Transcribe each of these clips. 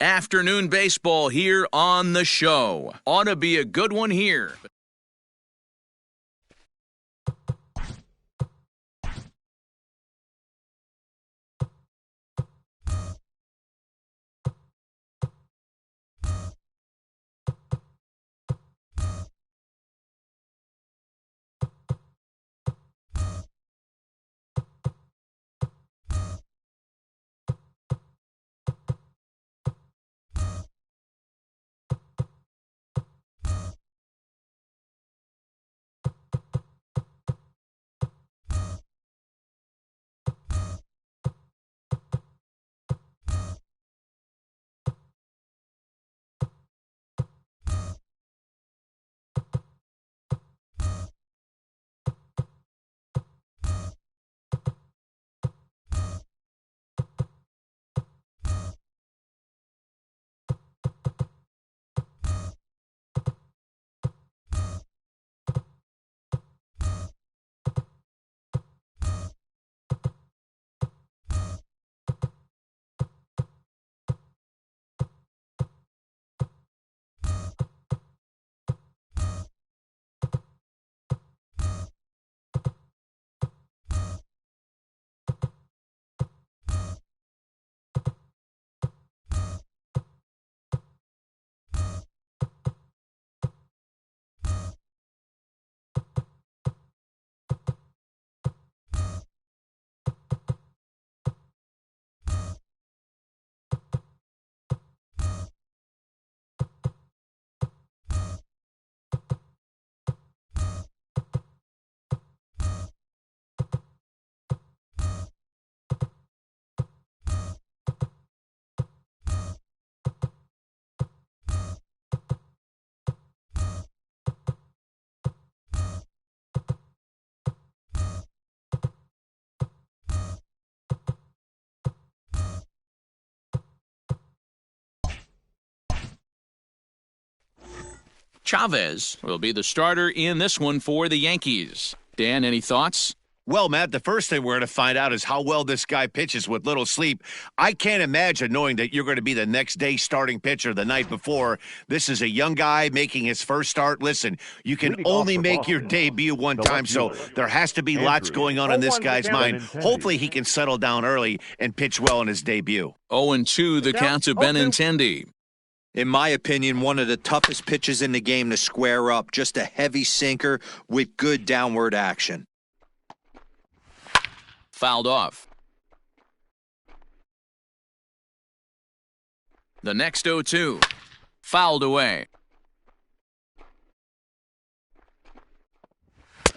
Afternoon baseball here on the show. Ought to be a good one here. Chavez will be the starter in this one for the Yankees. Dan, any thoughts? Well, Matt, the first thing we're going to find out is how well this guy pitches with little sleep. I can't imagine knowing that you're going to be the next day starting pitcher the night before. This is a young guy making his first start. Listen, you can only make your debut one time, so there has to be lots going on in this guy's mind. Hopefully he can settle down early and pitch well in his debut. 0-2 the count to Benintendi. In my opinion, one of the toughest pitches in the game to square up. Just a heavy sinker with good downward action. Fouled off. The next 0-2. Fouled away.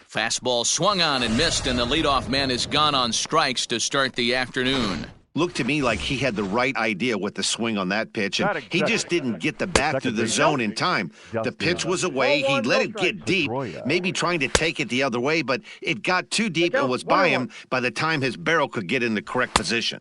Fastball swung on and missed, and the leadoff man is gone on strikes to start the afternoon. Looked to me like he had the right idea with the swing on that pitch, and he just didn't get the bat through the zone in time. The pitch was away. He let it get deep, maybe trying to take it the other way, but it got too deep and was by him by the time his barrel could get in the correct position.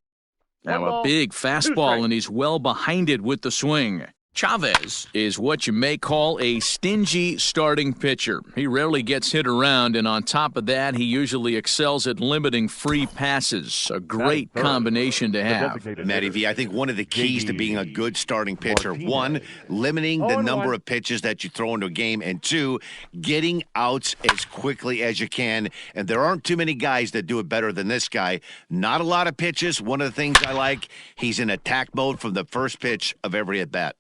Now a big fastball, and he's well behind it with the swing. Chavez is what you may call a stingy starting pitcher. He rarely gets hit around, and on top of that, he usually excels at limiting free passes. A great combination to have. Matty V, I think one of the keys to being a good starting pitcher, one, limiting the number of pitches that you throw into a game, and two, getting outs as quickly as you can. And there aren't too many guys that do it better than this guy. Not a lot of pitches. One of the things I like, he's in attack mode from the first pitch of every at-bat.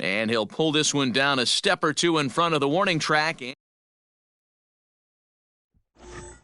And he'll pull this one down a step or two in front of the warning track.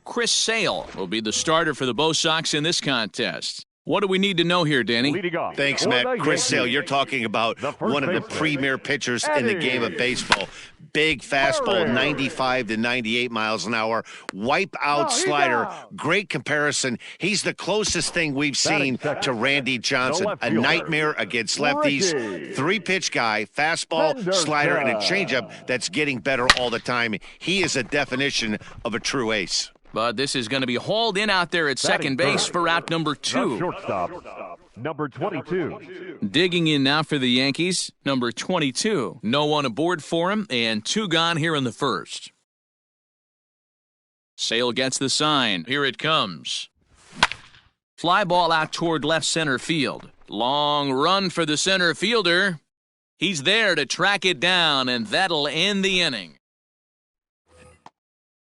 Chris Sale will be the starter for the Bo Sox in this contest. What do we need to know here, Danny? Thanks, Matt. Chris Sale, you're talking about one of the premier pitchers in the game of baseball. Big fastball, 95 to 98 miles an hour. Wipe out slider. Great comparison. He's the closest thing we've seen to Randy Johnson. A nightmare against lefties. Three-pitch guy, fastball, slider, and a changeup that's getting better all the time. He is a definition of a true ace. But this is going to be hauled in out there at second base for out number 2. Shortstop, number 22. Digging in now for the Yankees, number 22. No one aboard for him, and 2 gone here in the first. Sale gets the sign. Here it comes. Fly ball out toward left center field. Long run for the center fielder. He's there to track it down, and that'll end the inning.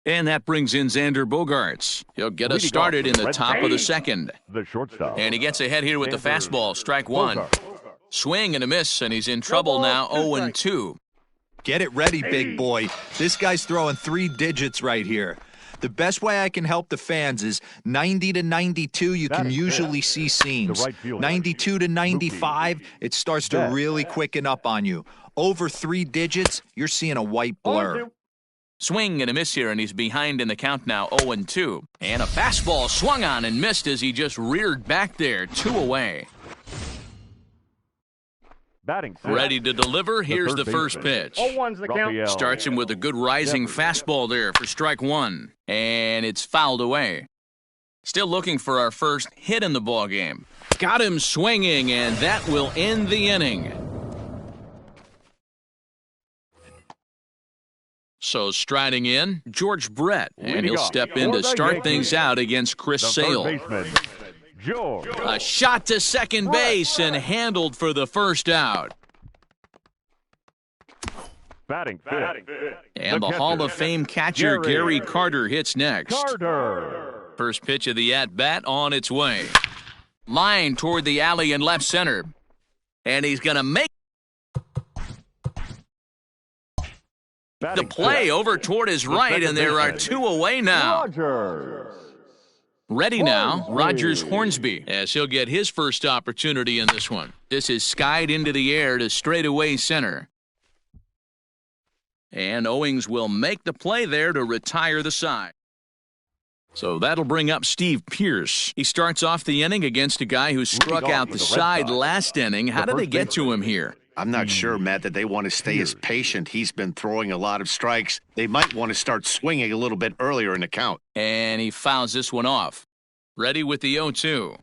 And that brings in Xander Bogaerts. He'll get us started in the top of the second. The shortstop. And he gets ahead here with the fastball. Strike one. Swing and a miss, and he's in trouble now, 0-2. Get it ready, big boy. This guy's throwing 3 digits right here. The best way I can help the fans is 90 to 92, you can usually see seams. 92 to 95, it starts to really quicken up on you. Over 3 digits, you're seeing a white blur. Swing and a miss here, and he's behind in the count now, 0-2. And a fastball swung on and missed as he just reared back there, 2 away. Batting ready to deliver. Here's the first pitch. 0-1's the count. Starts him with a good rising fastball there for strike one. And it's fouled away. Still looking for our first hit in the ballgame. Got him swinging, and that will end the inning. So striding in, George Brett. And he'll step in to start things out against Chris Sale. A shot to second base and handled for the first out. Batting fifth. And the Hall of Fame catcher Gary Carter hits next. First pitch of the at-bat on its way. Line toward the alley in left center. And he's going to make the play over toward his right, and there are 2 away now. Ready now, Rogers Hornsby, as he'll get his first opportunity in this one. This is skied into the air to straightaway center. And Owings will make the play there to retire the side. So that'll bring up Steve Pearce. He starts off the inning against a guy who struck out the side last inning. How did they get to him here? I'm not sure, Matt, that they want to stay as patient. He's been throwing a lot of strikes. They might want to start swinging a little bit earlier in the count. And he fouls this one off. Ready with the 0-2.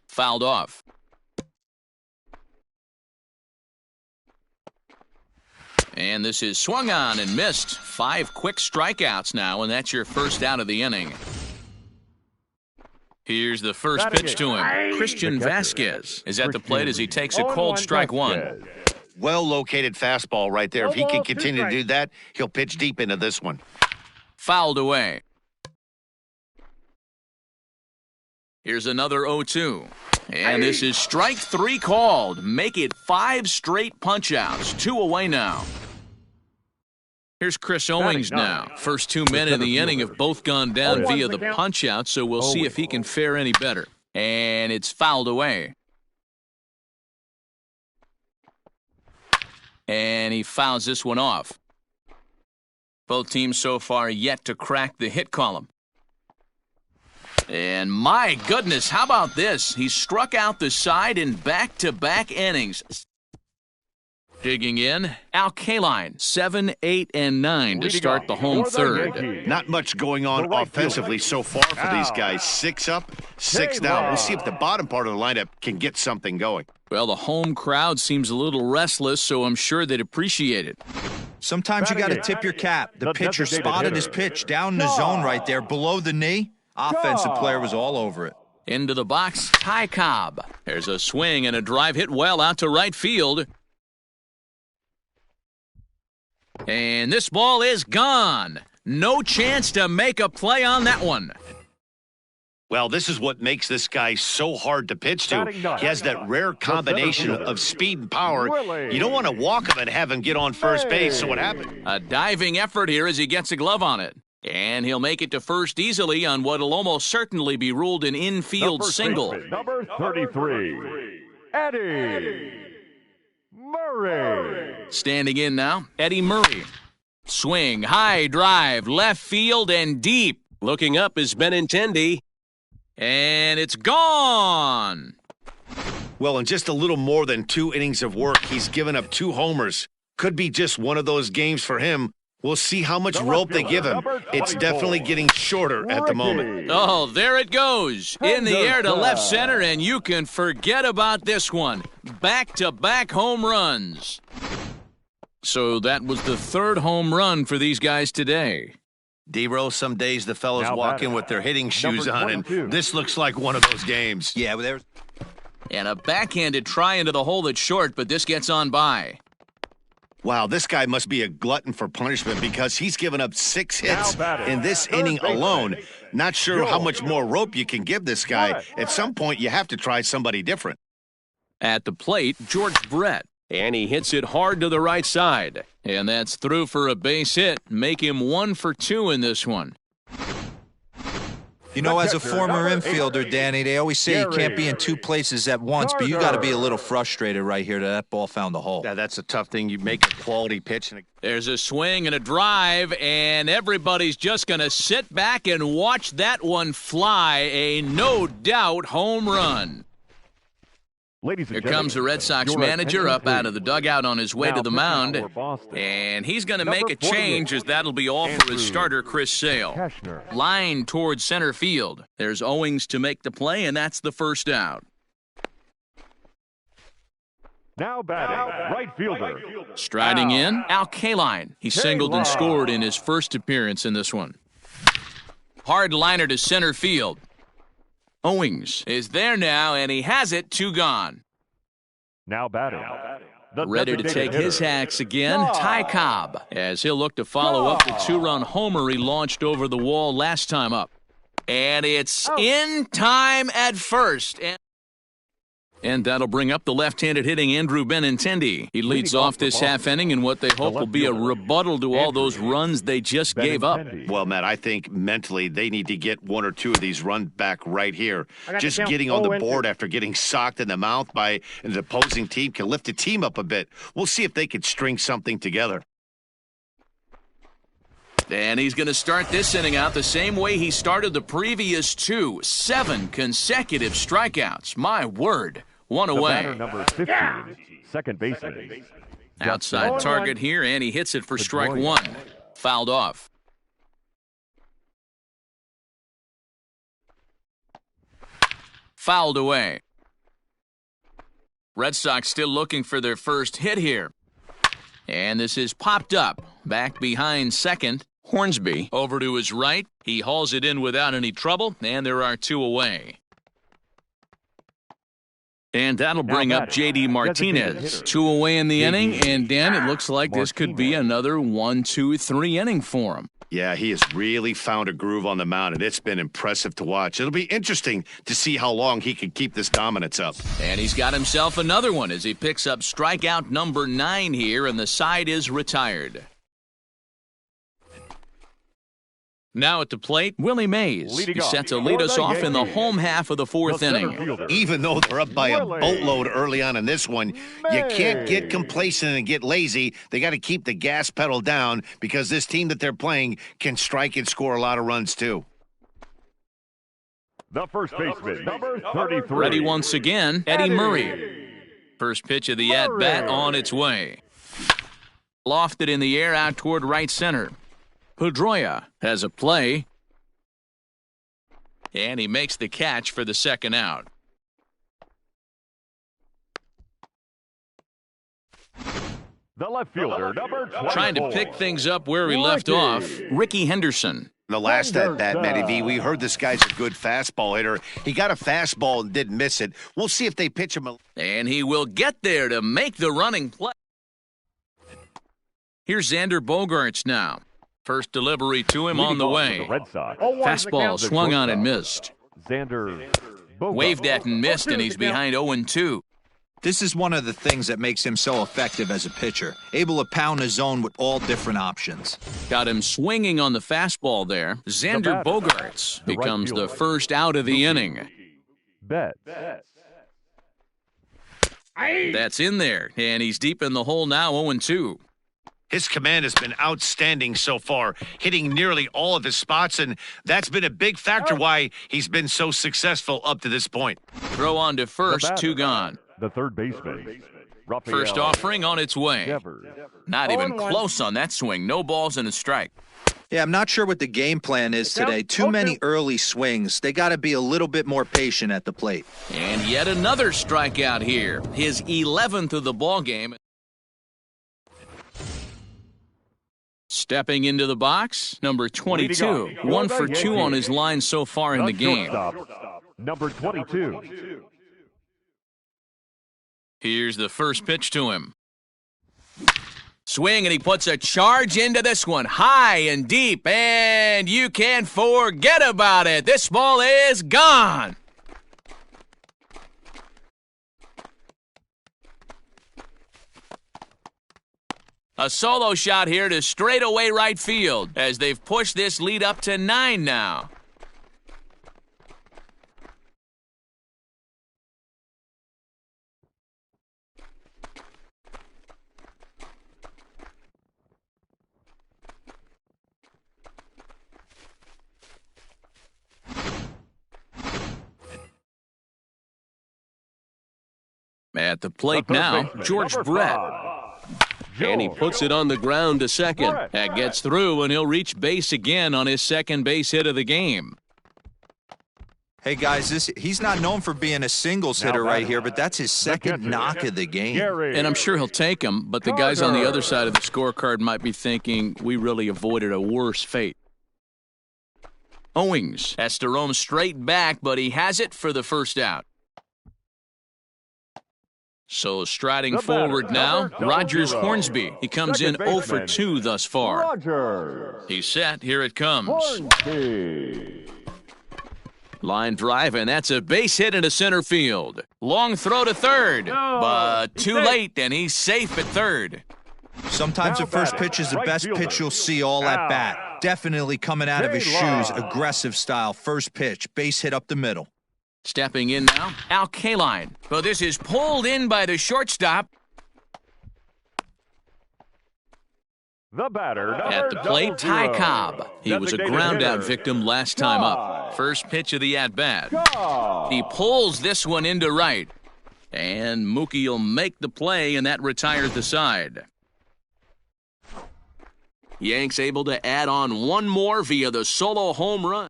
Fouled off. And this is swung on and missed. 5 quick strikeouts now, and that's your first out of the inning. Here's the first pitch to him. Christian Vasquez is at the plate as he takes a cold strike one. Well-located fastball right there. If he can continue to do that, he'll pitch deep into this one. Fouled away. Here's another 0-2. And this is strike 3 called. Make it 5 straight punch-outs. 2 away now. Here's Chris Owings now. First 2 men in the inning have both gone down via the punch-out, so we'll see if he can fare any better. And it's fouled away. And he fouls this one off. Both teams so far yet to crack the hit column. And my goodness, how about this? He struck out the side in back-to-back innings. Digging in, Al Kaline, 7, 8, and 9 to start the home third. Not much going on offensively so far for these guys. 6 up, 6 down. We'll see if the bottom part of the lineup can get something going. Well, the home crowd seems a little restless, so I'm sure they'd appreciate it. Sometimes you got to tip your cap. The pitcher spotted his pitch down in the zone right there below the knee. Offensive player was all over it. Into the box, Ty Cobb. There's a swing and a drive hit well out to right field. And this ball is gone. No chance to make a play on that one. Well, this is what makes this guy so hard to pitch to. He has that rare combination of speed and power. You don't want to walk him and have him get on first base. So what happened? A diving effort here as he gets a glove on it. And he'll make it to first easily on what will almost certainly be ruled an infield single. Number 33, Eddie Murray. Standing in now, Eddie Murray. Swing, high drive, left field and deep. Looking up is Benintendi. And it's gone. Well, in just a little more than 2 innings of work, he's given up 2 homers. Could be just one of those games for him. We'll see how much rope they give him. It's definitely getting shorter at the moment. Oh, there it goes. In the air to left center, and you can forget about this one. Back-to-back home runs. So that was the 3rd home run for these guys today. D-Row, some days the fellas walk in with their hitting shoes on, and this looks like one of those games. Yeah, but there's And a backhanded try into the hole that's short, but this gets on by. Wow, this guy must be a glutton for punishment because he's given up 6 hits batting, in this third inning baseman, alone. Not sure how much George. more rope you can give this guy. At some point, you have to try somebody different. At the plate, George Brett. And he hits it hard to the right side. And that's through for a base hit. Make him 1 for 2 in this one. You know, as a former infielder, Danny, they always say you can't be in 2 places at once, but you got to be a little frustrated right here that ball found the hole. Yeah, that's a tough thing. You make a quality pitch. There's a swing and a drive, and everybody's just going to sit back and watch that one fly. A no-doubt home run. Ladies and Here comes the Red Sox your manager up attention, out of the dugout on his way Now to the pitching mound, for Boston. and he's going to Number make a 48, change as that'll be all for Andrew his starter, Chris Sale. Kashner. Line towards center field. There's Owings to make the play, and that's the first out. Now batting, right fielder. Striding in, Al Kaline. He singled and scored in his first appearance in this one. Hard liner to center field. Owings is there now, and he has it, 2 gone. Now batting. The Ready to designated take his hitter. hacks again, Ty Cobb, as he'll look to follow up the 2-run homer he launched over the wall last time up. And it's in time at first. And that'll bring up the left-handed hitting Andrew Benintendi. He leads off this half inning in what they hope will be a rebuttal to all those runs they just gave up. Well, Matt, I think mentally they need to get 1 or 2 of these runs back right here. Just getting on the board after getting socked in the mouth by an opposing team can lift the team up a bit. We'll see if they can string something together. And he's going to start this inning out the same way he started the previous 2. 7 consecutive strikeouts. My word. 1 The away. batter number 15, second baseman. Outside target here, and he hits it for strike 1. Fouled off. Fouled away. Red Sox still looking for their first hit here. And this is popped up. Back behind second. Hornsby over to his right. He hauls it in without any trouble, and there are 2 away. And that'll bring up J.D. Martinez. 2 away in the inning, and Dan, it looks like this could be another 1, 2, 3 inning for him. Yeah, he has really found a groove on the mound, and it's been impressive to watch. It'll be interesting to see how long he can keep this dominance up. And he's got himself another one as he picks up strikeout number 9 here, and the side is retired. Now at the plate, Willie Mays. He set to lead us off in the home half of the 4th inning. Even though they're up by a boatload early on in this one, you can't get complacent and get lazy. They got to keep the gas pedal down because this team that they're playing can strike and score a lot of runs too. The first baseman, number 33. Ready once again, Eddie Murray. First pitch of the at-bat on its way. Lofted in the air out toward right center. Pedroia has a play, and he makes the catch for the second out. The left fielder, number 24. Trying to pick things up where he left off, Ricky Henderson. The last at bat, Matty V, we heard this guy's a good fastball hitter. He got a fastball and didn't miss it. We'll see if they pitch him. And he will get there to make the running play. Here's Xander Bogaerts now. First delivery to him on the way. Red Sox. Fastball swung on and missed. Xander Waved at and missed, and he's behind 0-2. This is one of the things that makes him so effective as a pitcher, able to pound the zone with all different options. Got him swinging on the fastball there. Xander Bogaerts becomes the first out of the inning. Bet. That's in there, and he's deep in the hole now, 0-2. His command has been outstanding so far, hitting nearly all of his spots, and that's been a big factor why he's been so successful up to this point. Throw on to first, 2 gone. The third baseman. Rafael First offering on its way. Devers. Not even close on that swing. No balls and a strike. Yeah, I'm not sure what the game plan is today. Too many early swings. They got to be a little bit more patient at the plate. And yet another strikeout here. His 11th of the ball game. Stepping into the box, number 22. 1 for 2 on his line so far in the game. Number 22. Here's the first pitch to him. Swing, and he puts a charge into this one, high and deep, and you can forget about it. This ball is gone. A solo shot here to straightaway right field as they've pushed this lead up to 9 now. At the plate now, George Brett. And he puts it on the ground to second. That gets through, and he'll reach base again on his second base hit of the game. Hey, guys, he's not known for being a singles hitter right here, but that's his second knock of the game. And I'm sure he'll take him, but the guys on the other side of the scorecard might be thinking we really avoided a worse fate. Owings has to roam straight back, but he has it for the first out. So striding forward now, Rogers Hornsby. He comes in 0 for 2 thus far. He's set. Here it comes. Line drive, and that's a base hit into center field. Long throw to third, but too late, and he's safe at third. Sometimes the first pitch is the best pitch you'll see all at bat. Definitely coming out of his shoes, aggressive style. First pitch, base hit up the middle. Stepping in now, Al Kaline. Well, this is pulled in by the shortstop. The batter, at the plate, Ty Cobb. He was a ground-out victim last time up. First pitch of the at-bat. He pulls this one into right. And Mookie will make the play, and that retires the side. Yanks able to add on one more via the solo home run.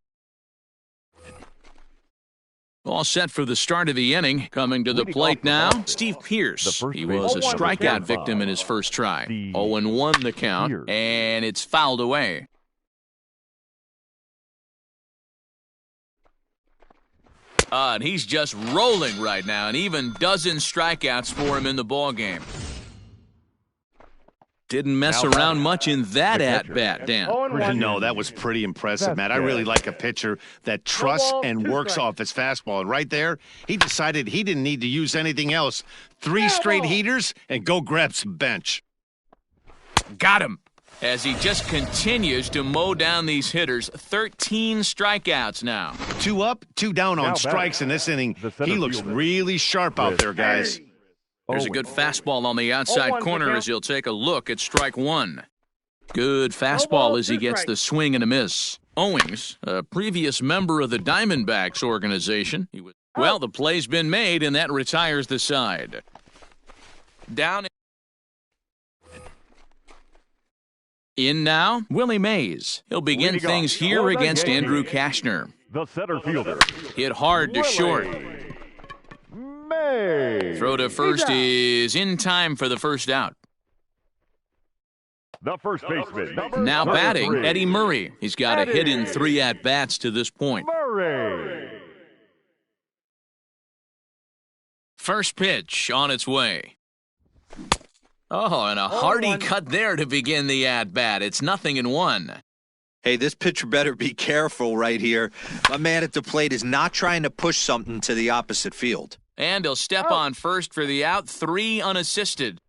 All set for the start of the inning. Coming to the plate now, Steve Pearce. He was a strikeout victim in his first try. 0-1 the count, and it's fouled away. And he's just rolling right now, and even dozen strikeouts for him in the ballgame. Didn't mess around much in that at-bat, Dan. No, that was pretty impressive, Matt. I really like a pitcher that trusts and works off his fastball. And right there, he decided he didn't need to use anything else. 3 straight heaters and go grab some bench. Got him. As he just continues to mow down these hitters. 13 strikeouts now. 2 up, 2 down on strikes in this inning. He looks really sharp out there, guys. There's a good fastball on the outside corner as he'll take a look at strike 1. Good fastball as he gets the swing and a miss. Owings, a previous member of the Diamondbacks organization. Well, the play's been made, and that retires the side. Down. In now, Willie Mays. He'll begin things here against Andrew Kashner. The center fielder. Hit hard to short. Throw to first is in time for the first out. The first baseman. Now batting, Eddie Murray. He's got a hit in 3 at-bats to this point. Murray. First pitch on its way. Oh, and a hearty cut there to begin the at-bat. It's 0-1. Hey, this pitcher better be careful right here. My man at the plate is not trying to push something to the opposite field. And he'll step on first for the out, 3 unassisted.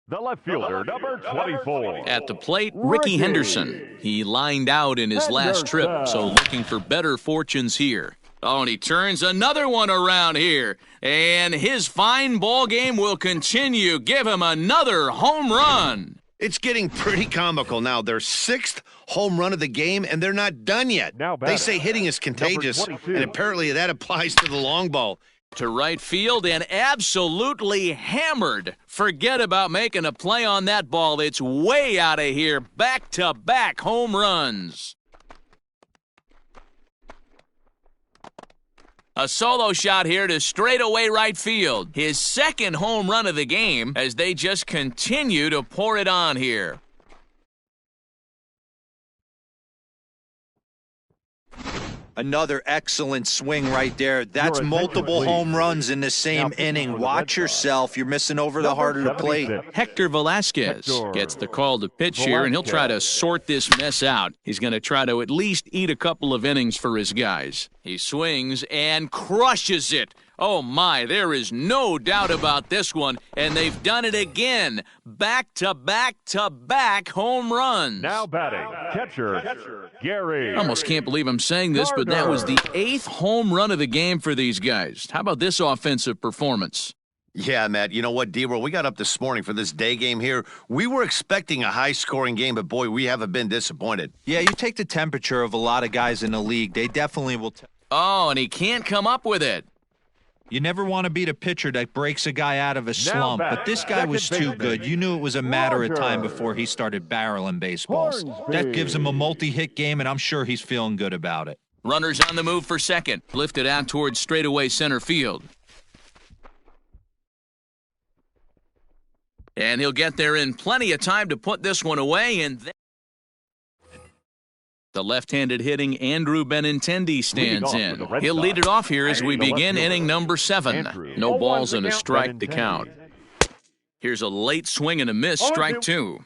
The left fielder, number 24. At the plate, Ricky Henderson. He lined out in his last trip, so looking for better fortunes here. Oh, and he turns another one around here. And his fine ball game will continue. Give him another home run. It's getting pretty comical now. Their 6th home run of the game, and they're not done yet. They say hitting is contagious, and apparently that applies to the long ball. To right field and absolutely hammered. Forget about making a play on that ball. It's way out of here. Back-to-back home runs. A solo shot here to straightaway right field. His 2nd home run of the game as they just continue to pour it on here. Another excellent swing right there. That's multiple home runs in the same inning. Watch yourself. You're missing over the heart of the plate. Hector Velasquez gets the call to pitch here, and he'll try to sort this mess out. He's going to try to at least eat a couple of innings for his guys. He swings and crushes it. Oh, my, there is no doubt about this one, and they've done it again. Back-to-back-to-back home runs. Now batting, catcher, Gary. I almost can't believe I'm saying this, but that was the 8th home run of the game for these guys. How about this offensive performance? Yeah, Matt, you know what, D-Roll, we got up this morning for this day game here. We were expecting a high-scoring game, but, boy, we haven't been disappointed. Yeah, you take the temperature of a lot of guys in the league. They definitely will. Oh, and he can't come up with it. You never want to beat a pitcher that breaks a guy out of a slump, but this guy was too good. You knew it was a matter of time before he started barreling baseballs. That gives him a multi-hit game, and I'm sure he's feeling good about it. Runners on the move for second. Lifted out towards straightaway center field. And he'll get there in plenty of time to put this one away, and then the left-handed hitting Andrew Benintendi stands in. He'll lead it off here as we begin inning number 7. No balls and a strike to count. Here's a late swing and a miss, strike 2.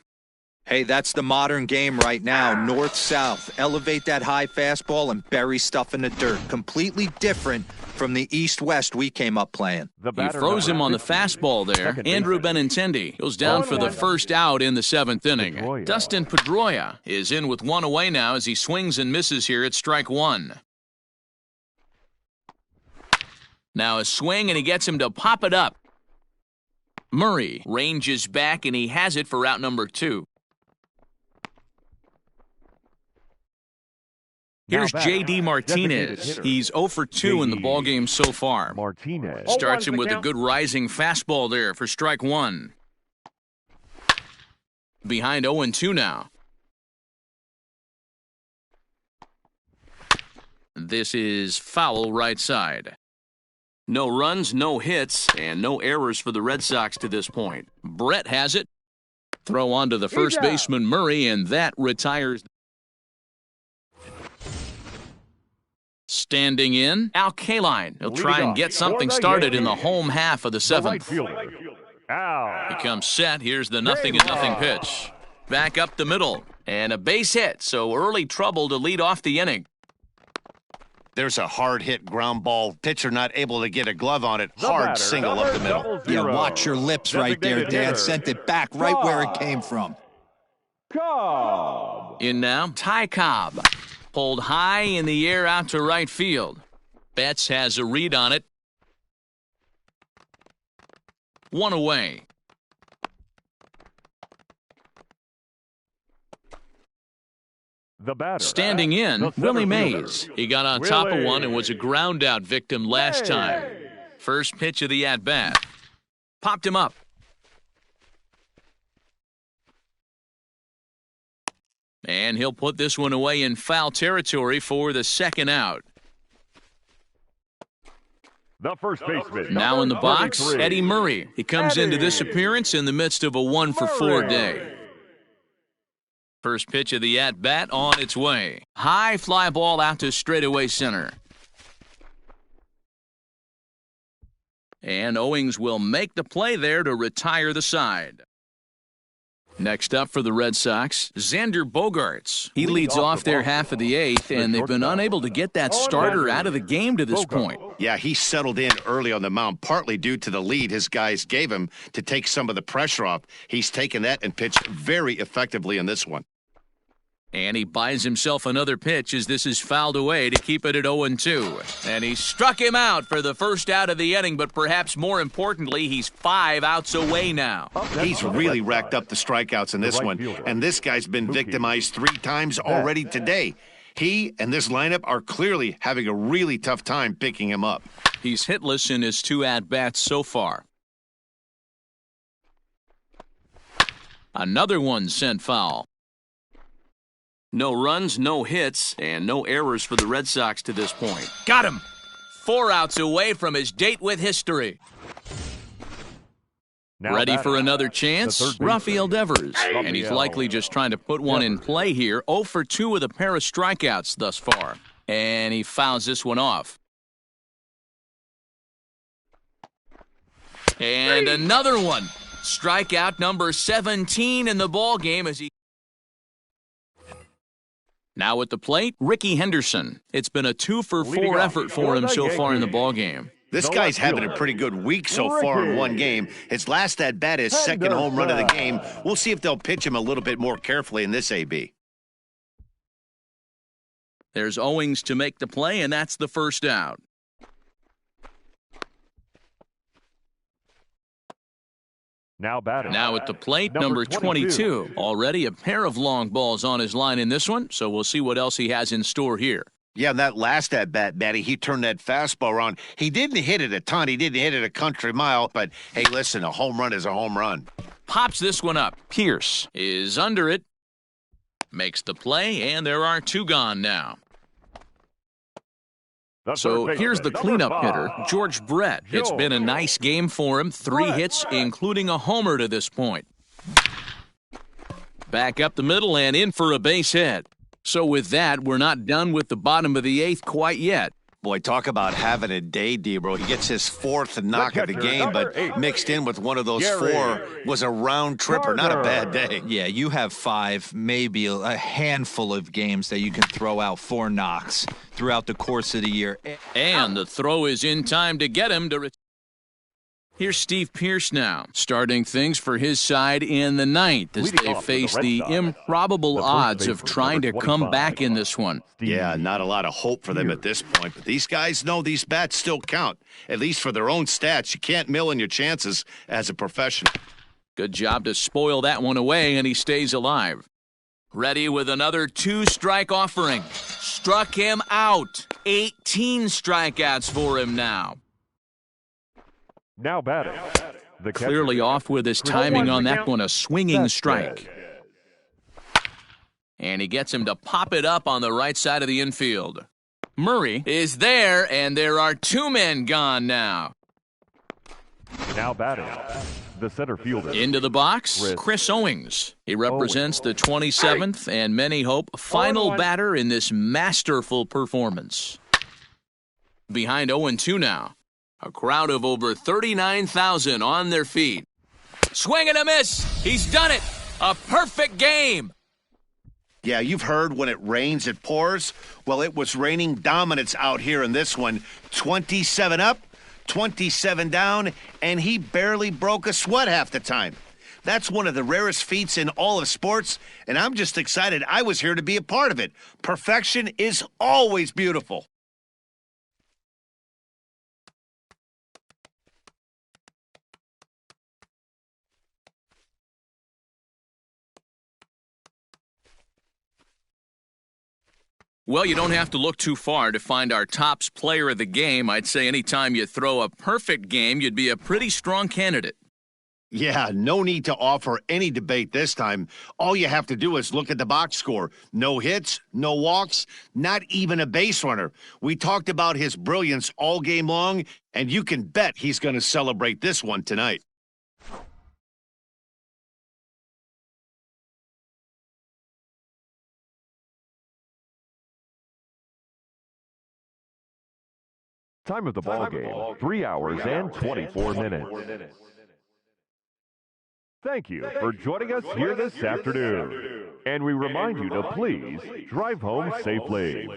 Hey, that's the modern game right now. North-south. Elevate that high fastball and bury stuff in the dirt. Completely different from the east-west we came up playing. He froze him on the fastball there. Andrew Benintendi goes down for the first out in the 7th inning. Dustin Pedroia is in with one away now as he swings and misses here at strike 1. Now a swing, and he gets him to pop it up. Murray ranges back, and he has it for out number 2. Here's J.D. Martinez. He's 0 for 2 in the ballgame so far. Martinez Starts him with a good rising fastball there for strike 1. Behind 0-2 now. This is foul right side. No runs, no hits, and no errors for the Red Sox to this point. Brett has it. Throw on to the first baseman Murray, and that retires. Standing in, Al Kaline. He'll try and get something started in the home half of the 7th. He comes set. Here's the 0-0 pitch. Back up the middle, and a base hit, so early trouble to lead off the inning. There's a hard-hit ground ball. Pitcher not able to get a glove on it. Hard single up the middle. Yeah, watch your lips right there, Dan. Sent it back right where it came from. In now, Ty Cobb. Pulled high in the air out to right field. Betts has a read on it. One away. Standing in, Willie Mays. He got on top of one and was a ground-out victim last time. First pitch of the at-bat. Popped him up. And he'll put this one away in foul territory for the second out. The first baseman. Now in the box, Eddie Murray. He comes into this appearance in the midst of a 1-for-4 day. First pitch of the at-bat on its way. High fly ball out to straightaway center. And Owings will make the play there to retire the side. Next up for the Red Sox, Xander Bogaerts. He leads off their half of the 8th, and they've been unable to get that starter out of the game to this point. Yeah, he settled in early on the mound, partly due to the lead his guys gave him to take some of the pressure off. He's taken that and pitched very effectively in this one. And he buys himself another pitch as this is fouled away to keep it at 0-2. And he struck him out for the first out of the inning, but perhaps more importantly, he's 5 outs away now. He's really racked up the strikeouts in this one, and this guy's been victimized 3 times already today. He and this lineup are clearly having a really tough time picking him up. He's hitless in his 2 at-bats so far. Another one sent foul. No runs, no hits, and no errors for the Red Sox to this point. Got him! 4 outs away from his date with history. Ready for another chance? Rafael Devers. And he's likely just trying to put one in play here. 0 for 2 with a pair of strikeouts thus far. And he fouls this one off. And another one. Strikeout number 17 in the ball game as he... Now at the plate, Ricky Henderson. It's been a 2-for-4 effort for him so far in the ball game. This guy's having a pretty good week so far in one game. His last at-bat, his second home run of the game. We'll see if they'll pitch him a little bit more carefully in this AB. There's Owings to make the play, and that's the first out. Now batting. Now at the plate, number 22. Already a pair of long balls on his line in this one, so we'll see what else he has in store here. Yeah, that last at-bat, Matty, he turned that fastball around. He didn't hit it a ton. He didn't hit it a country mile. But, hey, listen, a home run is a home run. Pops this one up. Pierce is under it. Makes the play, and there are two gone now. So here's the cleanup hitter, George Brett. It's been a nice game for him. 3 hits, including a homer to this point. Back up the middle and in for a base hit. So with that, we're not done with the bottom of the 8th quite yet. Boy, talk about having a day, Debro. He gets his 4th knock of the game, but mixed in with one of those 4 was a round tripper. Not a bad day. Yeah, you have 5, maybe a handful of games that you can throw out 4 knocks throughout the course of the year. And the throw is in time to get him to... Here's Steve Pierce now, starting things for his side in the 9th as they face the improbable odds of trying to come back in this one. Yeah, not a lot of hope for them at this point, but these guys know these bats still count, at least for their own stats. You can't mill in your chances as a professional. Good job to spoil that one away, and he stays alive. Ready with another 2-strike offering. Struck him out. 18 strikeouts for him now. Now batting. Clearly off with his timing on that one, a swinging strike. And he gets him to pop it up on the right side of the infield. Murray is there, and there are 2 men gone now. Now batting. The center fielder. Into the box, Chris Owings. He represents the 27th and many hope final batter in this masterful performance. Behind 0-2 now. A crowd of over 39,000 on their feet. Swing and a miss. He's done it. A perfect game. Yeah, you've heard when it rains, it pours. Well, it was raining dominance out here in this one. 27 up, 27 down, and he barely broke a sweat half the time. That's one of the rarest feats in all of sports, and I'm just excited I was here to be a part of it. Perfection is always beautiful. Well, you don't have to look too far to find our tops player of the game. I'd say anytime you throw a perfect game, you'd be a pretty strong candidate. Yeah, no need to offer any debate this time. All you have to do is look at the box score. No hits, no walks, not even a base runner. We talked about his brilliance all game long, and you can bet he's going to celebrate this one tonight. Time of the ball game, 3 hours and 24 minutes. Thank you for joining us here this afternoon. And we remind you to please drive home safely.